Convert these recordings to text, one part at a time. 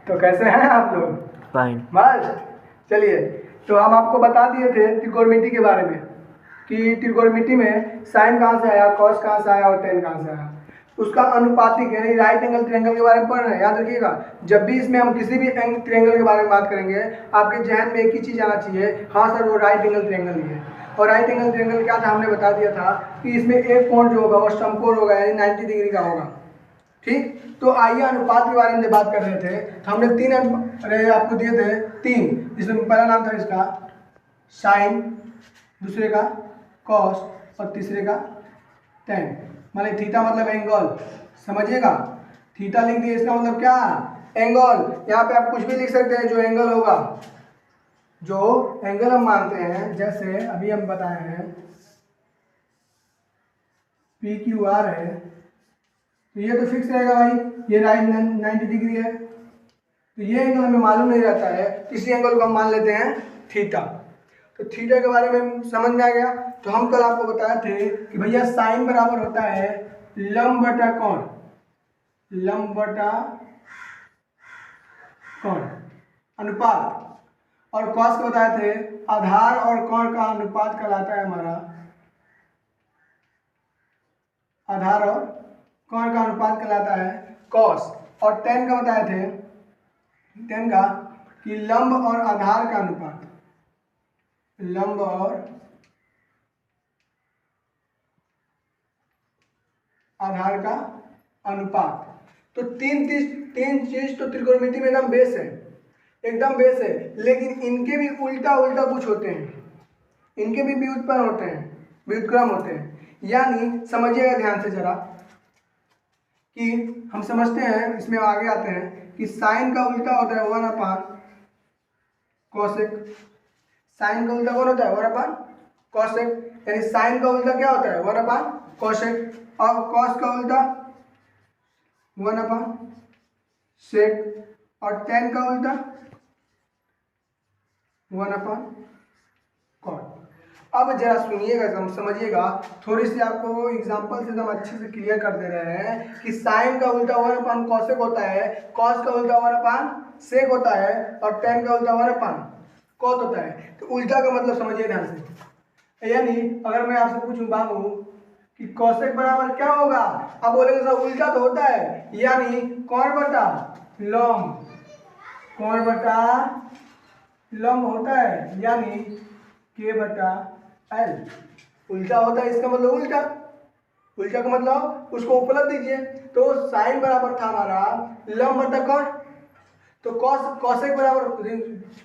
तो कैसे हैं आप लोग? फाइन। मस्त। चलिए, तो हम आपको बता दिए थे त्रिकोणमिति के बारे में कि त्रिकोणमिति में साइन कहाँ से आया, कॉस कहाँ से आया और टेन कहाँ से आया। उसका अनुपातिक यानी राइट एंगल ट्रायंगल के बारे में पढ़ रहे हैं। याद रखिएगा, जब भी इसमें हम किसी भी ट्रायंगल के बारे में बात करेंगे, आपके जहन में एक ही चीज़ आना चाहिए, हाँ सर वो राइट एंगल ट्रायंगल ही है। और राइट एंगल ट्रायंगल क्या था, हमने बता दिया था कि इसमें एक कोण जो होगा वो समकोण होगा, यानी 90 डिग्री का होगा। ठीक, तो आइए अनुपात के बारे में जब बात कर रहे थे तो हमने तीन अरे आपको दिए थे तीन, जिसमें पहला नाम था इसका साइन, दूसरे का कॉस और तीसरे का टेन। मतलब थीटा मतलब एंगल, समझिएगा। थीटा लिख दिए, इसका मतलब क्या, एंगल। यहाँ पे आप कुछ भी लिख सकते हैं जो एंगल होगा, जो एंगल हम मानते हैं। जैसे अभी हम बताए हैं पी क्यू आर है, तो ये तो फिक्स रहेगा भाई, ये राइट 90 डिग्री है, तो ये एंगल हमें मालूम नहीं रहता है, तो इसी एंगल को हम मान लेते हैं थीटा। तो थीटा के बारे में समझ में आ गया। तो हम कल आपको बताए थे कि भैया साइन बराबर होता है लंब बटा कोण, लंब बटा कोण अनुपात। और कॉस को बताए थे आधार और कोण का अनुपात कहलाता है हमारा, आधार और कोण का अनुपात कहलाता है कॉस। और टेन का बताए थे, टेन का कि लंब और आधार का अनुपात, लंब और आधार का अनुपात। तो तीन चीज तो त्रिकोणमिति में एकदम बेस है, एकदम बेस है। लेकिन इनके भी उल्टा उल्टा कुछ होते हैं, इनके भी व्युत्पन्न होते हैं, व्युत्क्रम होते हैं। यानी समझिएगा ध्यान से जरा, कि हम समझते हैं, इसमें आगे आते हैं कि साइन का उल्टा होता है 1/cosec। साइन का उल्टा कौन होता है, 1/cosec। यानी साइन का उल्टा क्या होता है, 1/cosec। और कॉस का उल्टा 1/sec। और टेन का उल्टा 1/cot। अब जरा सुनिएगा, समझिएगा, थोड़ी सी आपको एग्जांपल से एकदम अच्छे से क्लियर कर दे रहे हैं कि साइन का उल्टा 1/cosec होता है, कॉस का उल्टा 1/sec होता है, और टेन का उल्टा 1/cot होता है। तो उल्टा का मतलब समझिए ध्यान से। यानी अगर मैं आपसे पूछूं बाबू कि कॉसेक बराबर क्या होगा, अब बोलेंगे सर उल्टा तो होता है, यानी कोण बटा लंब, कोण बटा लंब होता है, यानी के बटा एल। उल्टा होता है, इसका मतलब उल्टा, उल्टा का मतलब उसको उपलब्ध दीजिए। तो साइन बराबर था हमारा लंब बटा कोण, तो कॉसेक बराबर,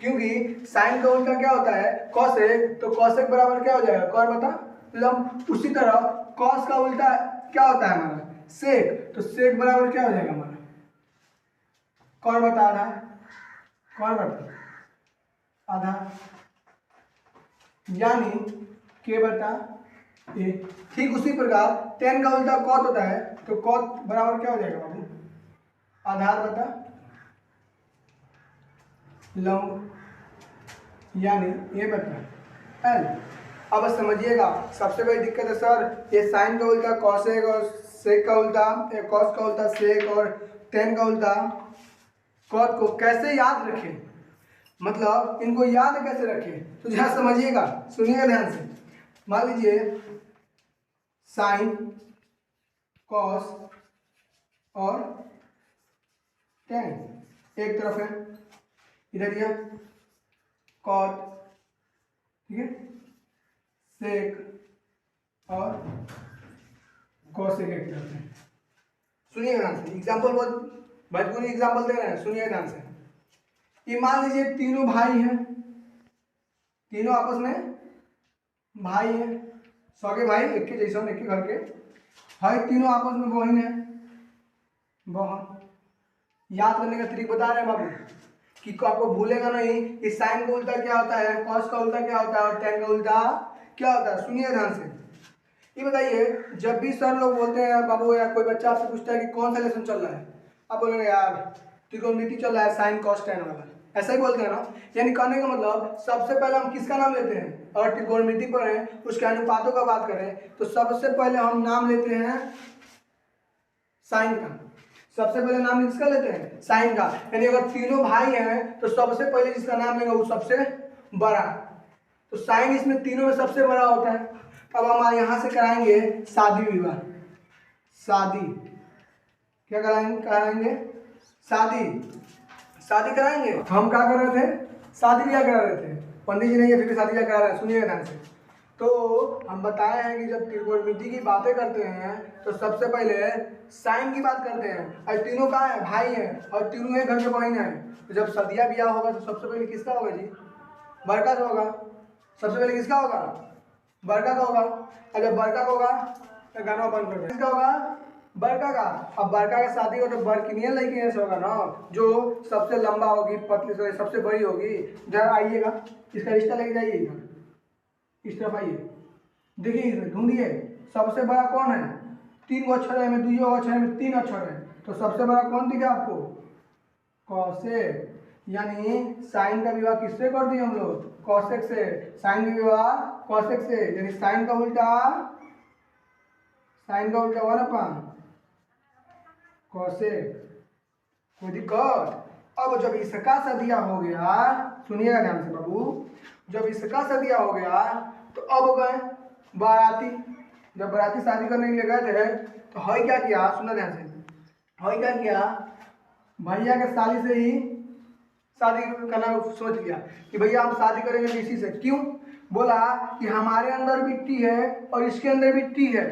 क्योंकि साइन का उल्टा क्या होता है कॉसेक, तो कॉसेक बराबर क्या हो जाएगा, कोण बटा लंब। उसी तरह कॉस का उल्टा क्या होता है हमारा, सेक, तो सेक बराबर क्या हो जाएगा हमारा, कोण बटा आधा, कोण बटा आधा, यानी के बटा ए। ठीक उसी प्रकार टेन का उल्टा कॉट होता है, तो कॉट बराबर क्या हो जाएगा बाबू, आधार बटा लंब, यानी ए बटा एल। अब समझिएगा, सबसे बड़ी दिक्कत है सर ये साइन का उल्टा कॉसेक और सेक का उल्टा, कॉस का उल्टा सेक और टेन का उल्टा कॉट को कैसे याद रखें, मतलब इनको याद कैसे रखें। तो जरा समझिएगा, सुनिएगा ध्यान से। मान लीजिए साइन, कॉस और टेन एक तरफ है, इधर यह कॉट, ठीक है, सेक और कॉसेक एक तरफ है। सुनिए ध्यान से, एग्जाम्पल बहुत भोजपुरी एग्जाम्पल दे रहे हैं, सुनिए ध्यान से। ये मान लीजिए तीनों भाई हैं, तीनों आपस में भाई हैं, सगे भाई, एक के जैसा, एक के घर के भाई, तीनों आपस में बहन है, बहन। याद करने का तरीका बता रहे हैं बाबू, कि आपको भूलेगा नहीं कि साइन का उल्टा क्या होता है, कॉस का उल्टा क्या होता है, और टेन का उल्टा क्या होता है। सुनिए ध्यान से, ये बताइए, जब भी सर लोग बोलते हैं बाबू, या कोई बच्चा आपसे पूछता है कि कौन सा लेसन चल रहा है, आप बोलेंगे यार त्रिकोणमिति चल रहा है, साइन कॉस टेन वाला, ऐसा ही बोलते हैं ना। यानी कहने का मतलब सबसे पहले हम किसका नाम लेते हैं, अगर त्रिकोणमिति पर है उसके अनुपातों का बात करें तो सबसे पहले हम नाम लेते हैं साइन का। सबसे पहले नाम किसका लेते हैं, साइन का। यानी अगर तीनों भाई हैं तो सबसे पहले जिसका नाम लेंगे वो सबसे बड़ा, तो साइन इसमें तीनों में सबसे बड़ा होता है। अब हम यहाँ से कराएंगे शादी विवाह, शादी क्या कराएंगे शादी, शादी कराएंगे। हम क्या कर रहे थे, शादी ब्याह करा रहे थे, पंडित जी नहीं है फिर भी शादी ब्याह करा रहे हैं, सुनिएगा ध्यान से। तो हम बताए हैं कि जब त्रिकोणमिति की बातें करते हैं तो सबसे पहले साइन की बात करते हैं, और तीनों का है भाई हैं और तीनों एक घर के बहन हैं। तो जब शादियाँ ब्याह होगा तो सबसे पहले किसका होगा जी, बड़का का होगा। सबसे पहले किसका होगा, बड़का का होगा। और जब बड़का का होगा तो गाना बंद कर दे, किसका होगा, बड़का का। अब बड़का का शादी हो तो बड़किनियन लड़की से होगा ना, जो सबसे लंबा होगी, पतली से सबसे बड़ी होगी। जब आइएगा इसका रिश्ता लेके जाइए इधर, इस तरफ आइए, देखिए इसमें ढूंढिए सबसे बड़ा कौन है। 3 गो अक्षर है, में 2 गो अक्षर है, में 3 अक्षर है, तो सबसे बड़ा कौन दिखा आपको, कौशिक। यानी साइन का विवाह किससे कर दिए हम लोग, कौशिक से। साइन का विवाह कौशिक से, यानी साइन का उल्टा 1/, कौशिक। कोई दिक्कत। अब जब इसका सदिया हो गया, सुनिएगा ध्यान से बाबू, जब इसका सदिया हो गया तो अब गए बाराती। जब बाराती शादी करने के लिए गए थे तो हई क्या किया, सुना ध्यान से, हई क्या किया, भैया के साली से ही शादी करना सोच लिया कि भैया हम शादी करेंगे इसी से। क्यों, बोला कि हमारे अंदर भी टी है और इसके अंदर भी टी है,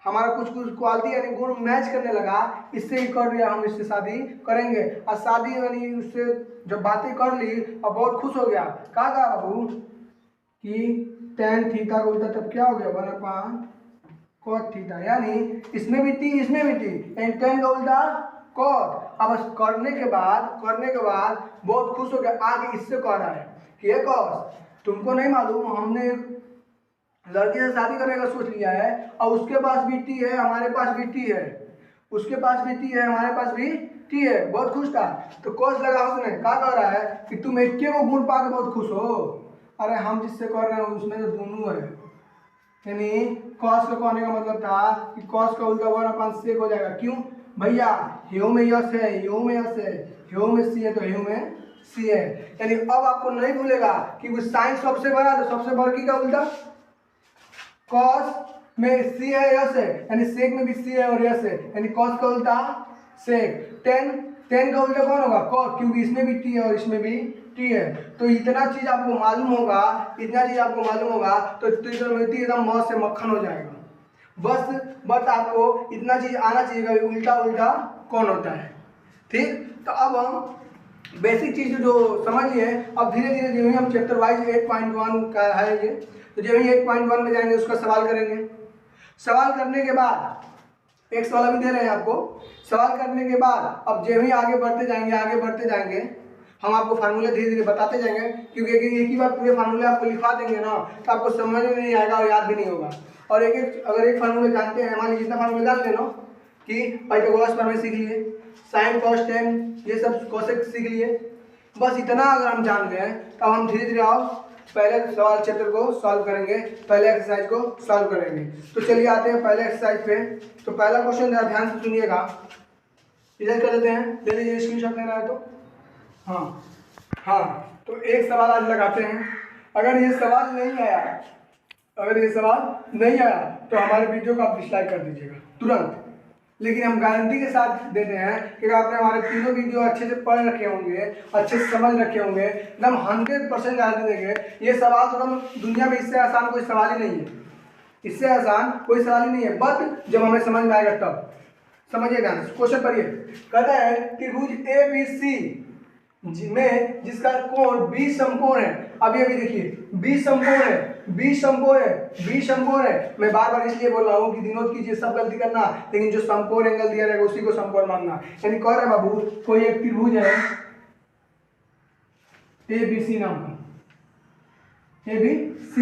हमारा कुछ क्वालिटी यानी गुण मैच करने लगा, इससे ही कर लिया हम इससे शादी करेंगे। और शादी यानी उससे जब बातें कर ली और बहुत खुश हो गया, कहा बाबू कि tan थीटा का उल्टा तब क्या हो गया, 1/cos थीटा। यानी इसमें भी टी इसमें भी टी, यानी tan का उल्टा cos। अब करने के बाद बहुत खुश हो गया, आगे इससे कह रहा है कि ये cos, तुमको नहीं मालूम हमने लड़की से शादी करने का सोच लिया है और उसके पास भी टी है, हमारे पास भी टी है, उसके पास भी टी है, हमारे पास भी टी है। बहुत खुश था तो कॉस लगा उसने, क्या कह रहा है कि तुम एक को गुण पा के बहुत खुश हो। अरे हम जिससे कर रहे हैं उसमें तो दोनों है। यानी कॉस का कहने का मतलब था कि कॉस का उल्टा 1/sec हो जाएगा। क्यों भैया, ह्यू में यस है, ह्यू में यस है, ह्यू में सी है तो ह्यू में सी है। यानी अब आपको नहीं भूलेगा कि वो साइन सबसे बड़ा तो सबसे बड़की का उल्टा कॉस में सी है यस है, यानी सेक में भी सी है और यस है, यानी कॉस का उल्टा सेक। टेन का उल्टा कौन होगा, कॉस, क्योंकि इसमें भी टी है और इसमें भी टी है। तो इतना चीज आपको मालूम होगा, तो त्रिकोणमिति एकदम मौत से मक्खन हो जाएगा। बस आपको इतना चीज आना चाहिए कि उल्टा उल्टा कौन होता है। ठीक, तो अब हम बेसिक चीज जो समझ लिए, अब धीरे धीरे जो हम चैप्टर वाइज 8.1 का है ये, तो जब ही 8.1 में जाएंगे उसका सवाल करेंगे। सवाल करने के बाद एक सवाल अभी दे रहे हैं आपको, सवाल करने के बाद अब जब ही आगे बढ़ते जाएंगे हम आपको फार्मूले धीरे धीरे बताते जाएंगे, क्योंकि एक ही बार पूरे फार्मूले आपको लिखवा देंगे ना तो आपको समझ में नहीं आएगा और याद भी नहीं होगा। और अगर एक फार्मूले जानते हैं, मान लीजिए जितना फार्मूले जान लेना कि पाइथागोरस प्रमेय सीख लिए, साइन कॉस टेन ये सब कॉसेक सीख लिए, बस इतना अगर हम जान गए तब हम धीरे धीरे आओ पहले सवाल चैप्टर को सॉल्व करेंगे, पहले एक्सरसाइज को सॉल्व करेंगे। तो चलिए आते हैं पहले एक्सरसाइज पे। तो पहला क्वेश्चन जरा ध्यान से सुनिएगा, इधर कर देते हैं, ले लीजिए स्क्रीनशॉट लेना है तो। हाँ, तो एक सवाल आज लगाते हैं। अगर ये सवाल नहीं आया तो हमारे वीडियो को आप डिसलाइक कर दीजिएगा तुरंत। लेकिन हम गारंटी के साथ देते हैं कि आपने हमारे तीनों वीडियो अच्छे से पढ़ रखे होंगे, अच्छे से समझ रखे होंगे, एकदम 100% गारंटी देंगे। ये सवाल तो हम दुनिया में इससे आसान कोई सवाल ही नहीं है, इससे आसान कोई सवाल ही नहीं है, बट जब हमें समझ में आएगा तब। समझिएगा, क्वेश्चन पढ़िए। कहता है त्रिभुज ABC में जिसका कोण बी समकोण है। अभी देखिए बी समकोण है। मैं बार बार इसलिए बोल रहा हूँ कि डिनोट कीजिए, सब गलती करना, लेकिन जो समकोण एंगल दिया रहेगा उसी को समकोण मानना। यानी कह रहे बाबू कोई एक त्रिभुज है ABC नाम का, ABC,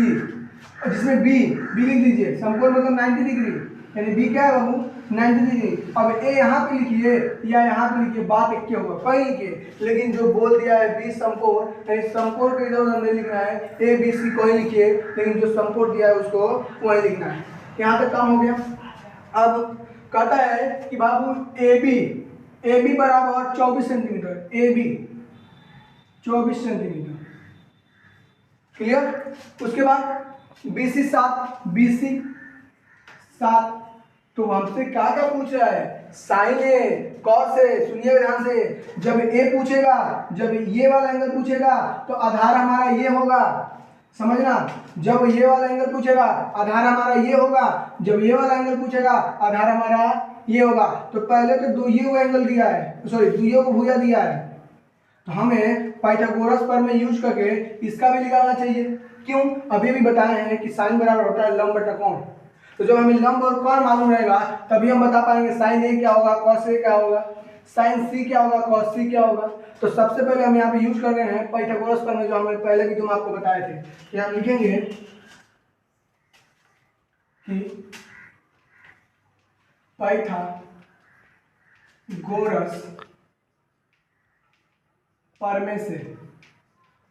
जिसमें बी लिख दीजिए, समकोण मतलब 90 डिग्री, यानी बी क्या है बाबू 90 डिग्री। अब ए यहाँ पे लिखिए या यहाँ पे लिखिए, बात एक क्या होगा कहीं के, लेकिन जो बोल दिया है बी समकोण, यानी समकोण को इधर उधर नहीं लिखना है, ABC को ही लिखिए, लेकिन जो समकोण दिया है उसको वहीं लिखना है। यहाँ तक काम हो गया। अब कहता है कि बाबू AB ए बी बराबर 24 centimetre, A B 24 centimetre, clear. उसके बाद बी सी 7, बी सी 7। तो हमसे क्या क्या पूछ रहा है, साइन ए कॉस ए। सुनिएगा ध्यान से, जब ए पूछेगा, जब ये वाला एंगल पूछेगा तो आधार हमारा ये होगा, समझना। जब ये वाला एंगल पूछेगा आधार हमारा ये होगा, जब ये वाला एंगल पूछेगा आधार हमारा ये होगा। तो पहले तो दुइये को एंगल दिया है, सॉरी दुइये को भुजा दिया है, तो हमें पाइथागोरस प्रमेय यूज करके इसका भी निकालना चाहिए। क्यों, अभी भी बताए हैं कि साइन बराबर होता है लंब बटा कोण। तो जब हमें लंब और कोण मालूम रहेगा तभी हम बता पाएंगे साइन ए क्या होगा, कॉस ए क्या होगा, साइन सी क्या होगा, कॉस सी क्या होगा। तो सबसे पहले हम यहाँ पे यूज कर रहे हैं पाइथागोरस प्रमेय, जो हमने पहले भी तुम आपको बताए थे। कि हम लिखेंगे कि पाइथागोरस प्रमेय से,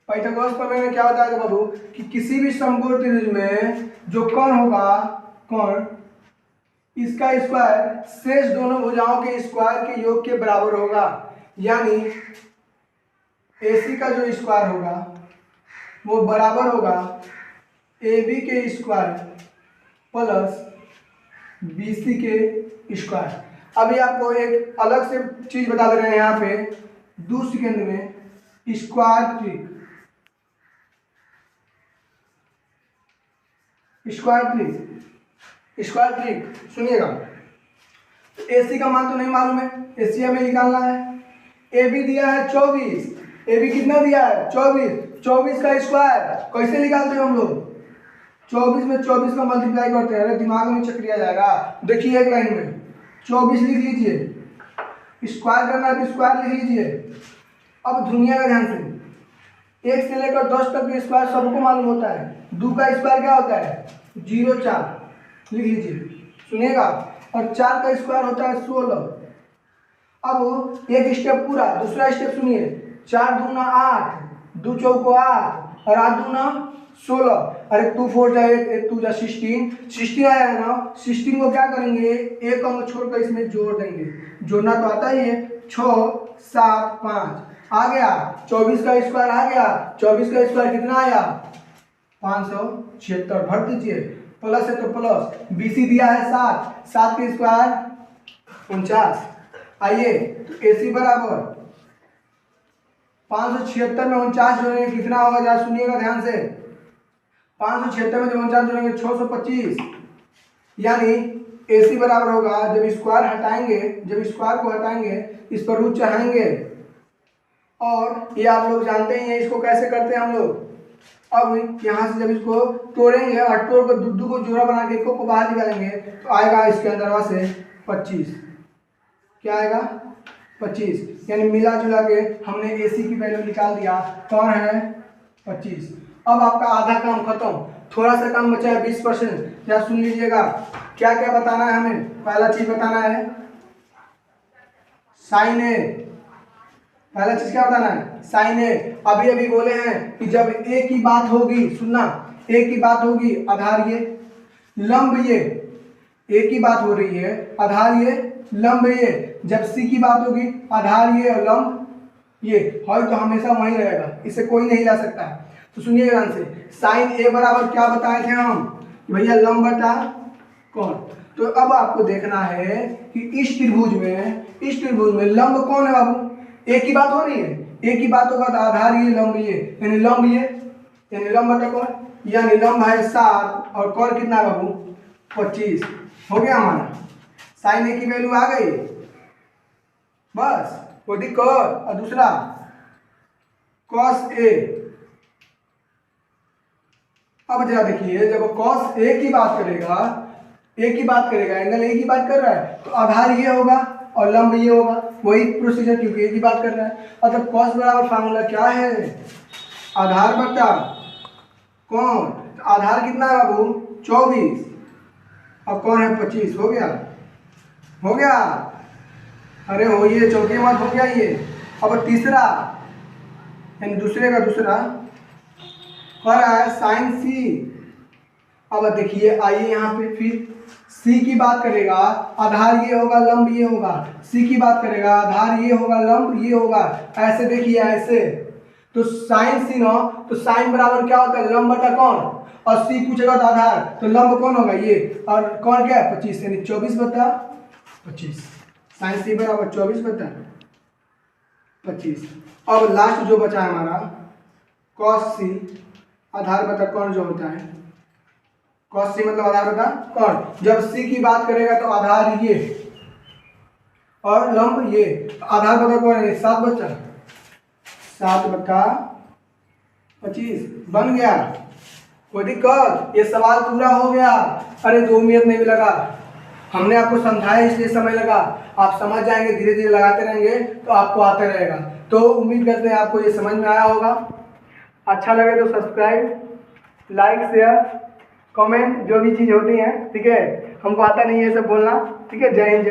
पाइथागोरस प्रमेय में क्या बताया था बाबू कि किसी भी समकोण त्रिभुज में जो कोण होगा, कोण इसका स्क्वायर शेष दोनों भुजाओं के स्क्वायर के योग के बराबर होगा। यानी AC का जो स्क्वायर होगा वो बराबर होगा AB के स्क्वायर प्लस BC के स्क्वायर। अभी आपको एक अलग से चीज बता दे रहे हैं यहाँ पे 2 सेकेंड में, स्क्वायर ट्रिक, स्क्वायर ट्रिक सुनिएगा। AC का मान तो नहीं मालूम है, AC हमें निकालना है। AB दिया है 24, AB कितना दिया है 24, 24 का स्क्वायर कैसे निकालते हैं हम लोग, 24 में 24 का मल्टीप्लाई करते हैं। अरे दिमाग में चक्री आ जाएगा। देखिए एक लाइन में 24 लिख लीजिए, स्क्वायर करना है तो स्क्वायर लिख लीजिए। अब दुनिया का ध्यान से, 1 से लेकर 10 तक के स्क्वायर सबको मालूम होता है। 2 का स्क्वायर क्या होता है 0, 4 लिख लीजिए, सुनिएगा। और 4 का स्क्वायर होता है 16। अब एक स्टेप पूरा, दूसरा स्टेप सुनिए, 4 दूना 8, 2 चौको 8 और 8 दूना 16। अरे 2 4 जा 8 2 जा 16 आया है ना। 16 को क्या करेंगे, एक अंक छोड़कर इसमें जोड़ देंगे। जोड़ना तो आता ही है, 6 7 5 आ गया। 24 का स्क्वायर आ गया, 24 का स्क्वायर कितना आया 576। भर दीजिए, प्लस है तो प्लस, BC दिया है 7, 7 के स्क्वायर 49। आइए तो AC बराबर 576 में 49 जोड़ेंगे कितना होगा, जरा सुनिएगा ध्यान से। 576 में जब 49 जोड़ेंगे 625। यानी AC बराबर होगा, जब स्क्वायर हटाएंगे, जब स्क्वायर को हटाएंगे इस पर रूट चढ़ाएंगे। और ये आप लोग जानते ही हैं इसको कैसे करते हैं हम लोग। अब यहाँ से जब इसको तोड़ेंगे और तोड़ कर दूध को जोड़ा बना के को बाहर निकालेंगे तो आएगा इसके अंदर से 25। क्या आएगा 25। यानी मिला जुला के हमने AC की वैल्यू निकाल दिया, कौन है 25। अब आपका आधा काम खत्म, थोड़ा सा काम बचा है 20%। क्या सुन लीजिएगा, क्या क्या बताना है हमें। पहला चीज बताना है साइन ए, पहला चीज क्या बताना है साइन ए। अभी अभी बोले हैं कि जब ए की बात होगी, सुनना, ए की बात होगी आधार ये लंब ये, ए की बात हो रही है आधार ये लंब ये। जब सी की बात होगी आधार ये और लंब ये है, तो हमेशा वहीं रहेगा, इसे कोई नहीं ला सकता। तो सुनिए ध्यान से, साइन ए बराबर क्या बताए थे हम कि भैया लंब बटा कोण। तो अब आपको देखना है कि इस त्रिभुज में लंब कौन है बाबू, ए की बात हो रही है, ए की बात होगा तो आधार ये लंब ये, यानी लंब ये, यानी लंब बटा कोण, यानी लंब है 7 और कोण कितना है बाबू 25। हो गया हमारा, साइन ए की वैल्यू आ गई, बस कोई दिक्कत। और दूसरा कॉस ए, अब जरा देखिए, जब कॉस ए की बात करेगा, एंगल ए की बात कर रहा है तो आधार ये होगा और लंब ये होगा, वही प्रोसीजर, क्योंकि ए की बात कर रहा है। और जब कॉस बराबर फार्मूला क्या है आधार बटा कोण, तो आधार कितना है बाबू 24 और कोण है 25। हो गया अरे हो ये चौके मत हो गया ये। अब तीसरा यानी दूसरे का दूसरा कह रहा है साइन सी अब देखिए आइए यहाँ पे फिर सी की बात करेगा, आधार ये होगा, लंब ये होगा। सी की बात करेगा, आधार ये होगा, लंब ये होगा। ऐसे देखिए ऐसे, तो साइन सी नो, तो साइन बराबर क्या होता है, लंब बटा कौन, और सी पूछेगा तो आधार, तो लंब कौन होगा ये, और कौन क्या है 25, यानी 24 बटा 25। साइन सी बराबर 24 बटा 25। अब लास्ट जो बचा है हमारा कॉस सी, आधार बटा कौन जो होता है, कॉस सी मतलब आधार बटा कौन। जब सी की बात करेगा तो आधार ये और लंब ये, आधार बटा कौन है 7 बचा 7 बटा 25 बन गया। कोई दिक्कत, ये सवाल पूरा हो गया। अरे 2 मिनट नहीं भी लगा, हमने आपको समझाया इसलिए समय लगा। आप समझ जाएंगे, धीरे धीरे लगाते रहेंगे तो आपको आता रहेगा। तो उम्मीद करते हैं आपको ये समझ में आया होगा। अच्छा लगे तो सब्सक्राइब, लाइक, शेयर, कमेंट जो भी चीज़ होती है, ठीक है। हमको आता नहीं है सब बोलना, ठीक है। जय हिंद।